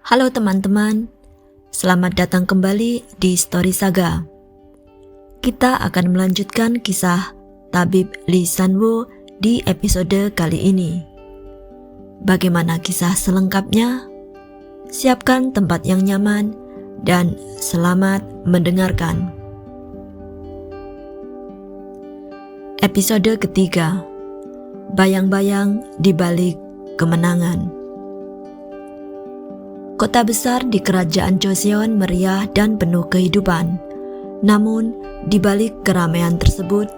Halo teman-teman, selamat datang kembali di Story Saga. Kita akan melanjutkan kisah Tabib Lee San-woo di episode kali ini. Bagaimana kisah selengkapnya? Siapkan tempat yang nyaman dan selamat mendengarkan. Episode ketiga, Bayang-bayang di balik kemenangan. Kota besar di kerajaan Joseon meriah dan penuh kehidupan. Namun, di balik keramaian tersebut,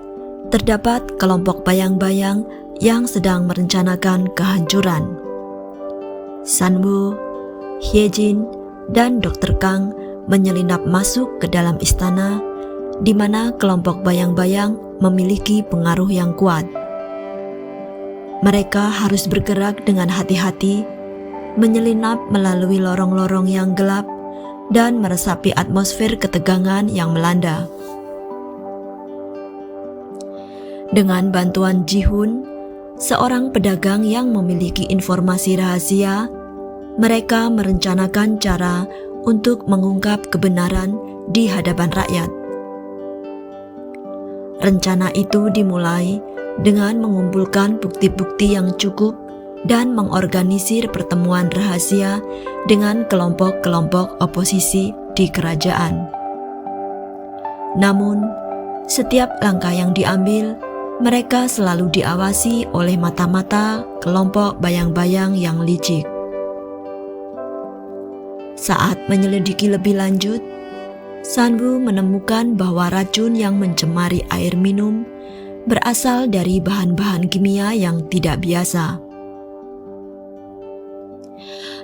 terdapat kelompok bayang-bayang yang sedang merencanakan kehancuran. San-woo, Hye-jin, dan Dr. Kang menyelinap masuk ke dalam istana, di mana kelompok bayang-bayang memiliki pengaruh yang kuat. Mereka harus bergerak dengan hati-hati, menyelinap melalui lorong-lorong yang gelap dan meresapi atmosfer ketegangan yang melanda. Dengan bantuan Ji-hoon, seorang pedagang yang memiliki informasi rahasia, mereka merencanakan cara untuk mengungkap kebenaran di hadapan rakyat. Rencana itu dimulai dengan mengumpulkan bukti-bukti yang cukup dan mengorganisir pertemuan rahasia dengan kelompok-kelompok oposisi di kerajaan. Namun, setiap langkah yang diambil, mereka selalu diawasi oleh mata-mata kelompok bayang-bayang yang licik. Saat menyelidiki lebih lanjut, San-woo menemukan bahwa racun yang mencemari air minum berasal dari bahan-bahan kimia yang tidak biasa.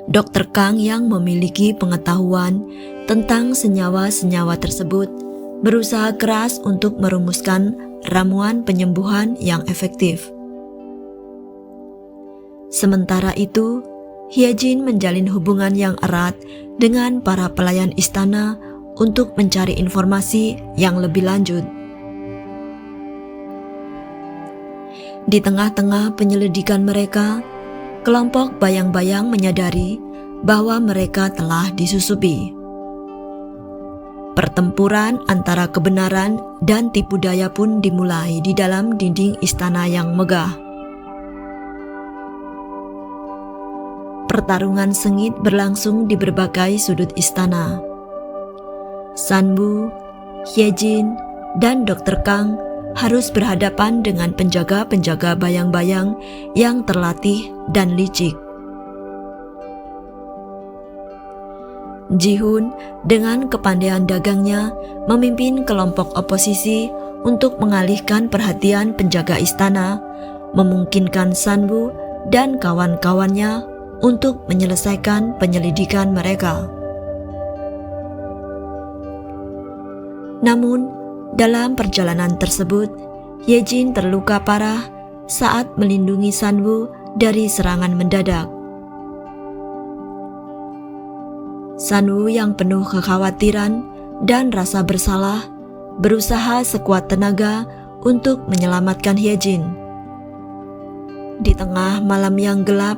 Dr. Kang yang memiliki pengetahuan tentang senyawa-senyawa tersebut berusaha keras untuk merumuskan ramuan penyembuhan yang efektif. Sementara itu, Hye-jin menjalin hubungan yang erat dengan para pelayan istana untuk mencari informasi yang lebih lanjut. Di tengah-tengah penyelidikan mereka, kelompok bayang-bayang menyadari bahwa mereka telah disusupi. Pertempuran antara kebenaran dan tipu daya pun dimulai di dalam dinding istana yang megah. Pertarungan sengit berlangsung di berbagai sudut istana. San-woo, Hye-jin, dan Dr. Kang harus berhadapan dengan penjaga-penjaga bayang-bayang yang terlatih dan licik. Ji-hoon dengan kepandaian dagangnya memimpin kelompok oposisi untuk mengalihkan perhatian penjaga istana, memungkinkan San-woo dan kawan-kawannya untuk menyelesaikan penyelidikan mereka. Namun, dalam perjalanan tersebut, Hye-jin terluka parah saat melindungi San-woo dari serangan mendadak. San-woo yang penuh kekhawatiran dan rasa bersalah berusaha sekuat tenaga untuk menyelamatkan Hye-jin. Di tengah malam yang gelap,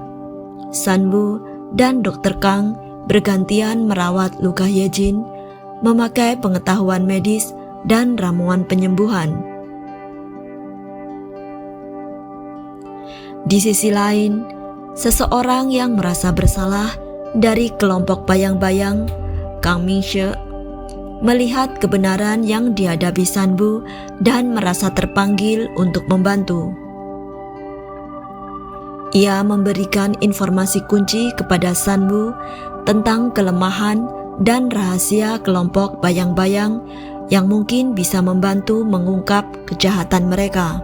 San-woo dan Dr. Kang bergantian merawat luka Hye-jin, memakai pengetahuan medis dan ramuan penyembuhan. Di sisi lain, seseorang yang merasa bersalah dari kelompok bayang-bayang, Kang Min-sye, melihat kebenaran yang dihadapi San-woo dan merasa terpanggil untuk membantu. Ia memberikan informasi kunci kepada San-woo tentang kelemahan dan rahasia kelompok bayang-bayang yang mungkin bisa membantu mengungkap kejahatan mereka.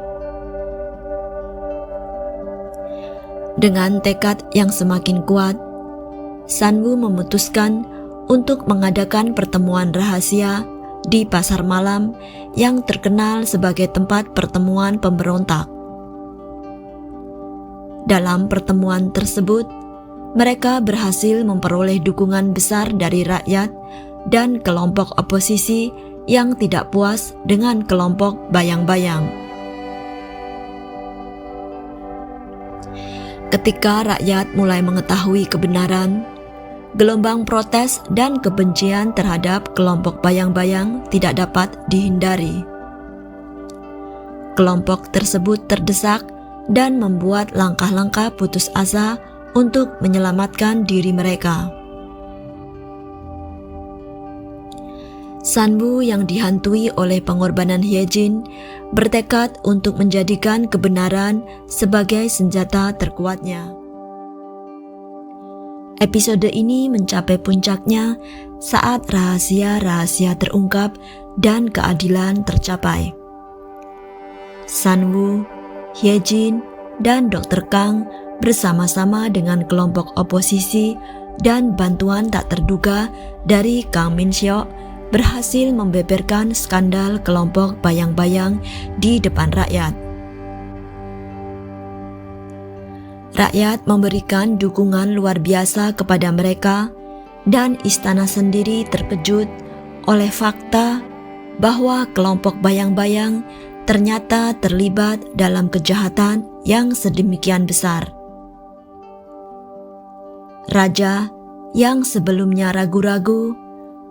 Dengan tekad yang semakin kuat, San-woo memutuskan untuk mengadakan pertemuan rahasia di pasar malam yang terkenal sebagai tempat pertemuan pemberontak. Dalam pertemuan tersebut, mereka berhasil memperoleh dukungan besar dari rakyat dan kelompok oposisi yang tidak puas dengan kelompok bayang-bayang. Ketika rakyat mulai mengetahui kebenaran, gelombang protes dan kebencian terhadap kelompok bayang-bayang tidak dapat dihindari. Kelompok tersebut terdesak dan membuat langkah-langkah putus asa untuk menyelamatkan diri mereka. Sanwoo yang dihantui oleh pengorbanan Hyejin bertekad untuk menjadikan kebenaran sebagai senjata terkuatnya. Episode ini mencapai puncaknya saat rahasia-rahasia terungkap dan keadilan tercapai. Sanwoo, Hyejin, dan Dr. Kang bersama-sama dengan kelompok oposisi dan bantuan tak terduga dari Kang Min-seok berhasil membeberkan skandal kelompok bayang-bayang di depan rakyat. Rakyat memberikan dukungan luar biasa kepada mereka dan istana sendiri terkejut oleh fakta bahwa kelompok bayang-bayang ternyata terlibat dalam kejahatan yang sedemikian besar. Raja yang sebelumnya ragu-ragu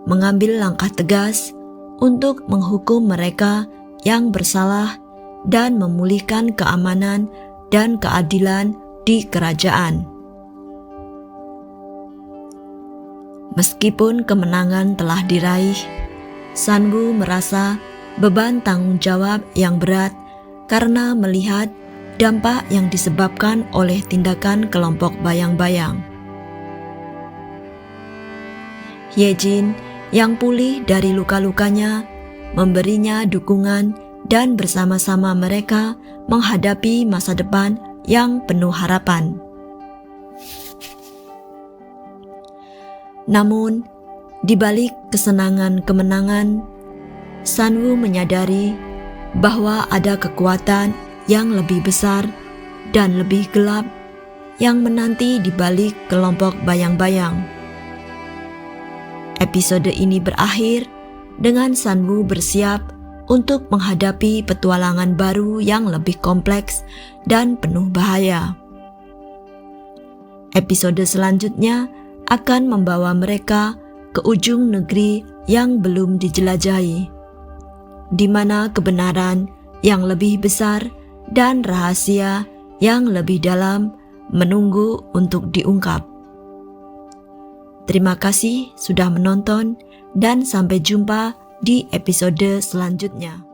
mengambil langkah tegas untuk menghukum mereka yang bersalah dan memulihkan keamanan dan keadilan di kerajaan. Meskipun kemenangan telah diraih, Sanwoo merasa beban tanggung jawab yang berat karena melihat dampak yang disebabkan oleh tindakan kelompok bayang-bayang. Hyejin yang pulih dari luka-lukanya memberinya dukungan dan bersama-sama mereka menghadapi masa depan yang penuh harapan. Namun, di balik kesenangan kemenangan, Sanwoo menyadari bahwa ada kekuatan yang lebih besar dan lebih gelap yang menanti di balik kelompok bayang-bayang. Episode ini berakhir dengan Sanwoo bersiap untuk menghadapi petualangan baru yang lebih kompleks dan penuh bahaya. Episode selanjutnya akan membawa mereka ke ujung negeri yang belum dijelajahi, di mana kebenaran yang lebih besar dan rahasia yang lebih dalam menunggu untuk diungkap. Terima kasih sudah menonton dan sampai jumpa di episode selanjutnya.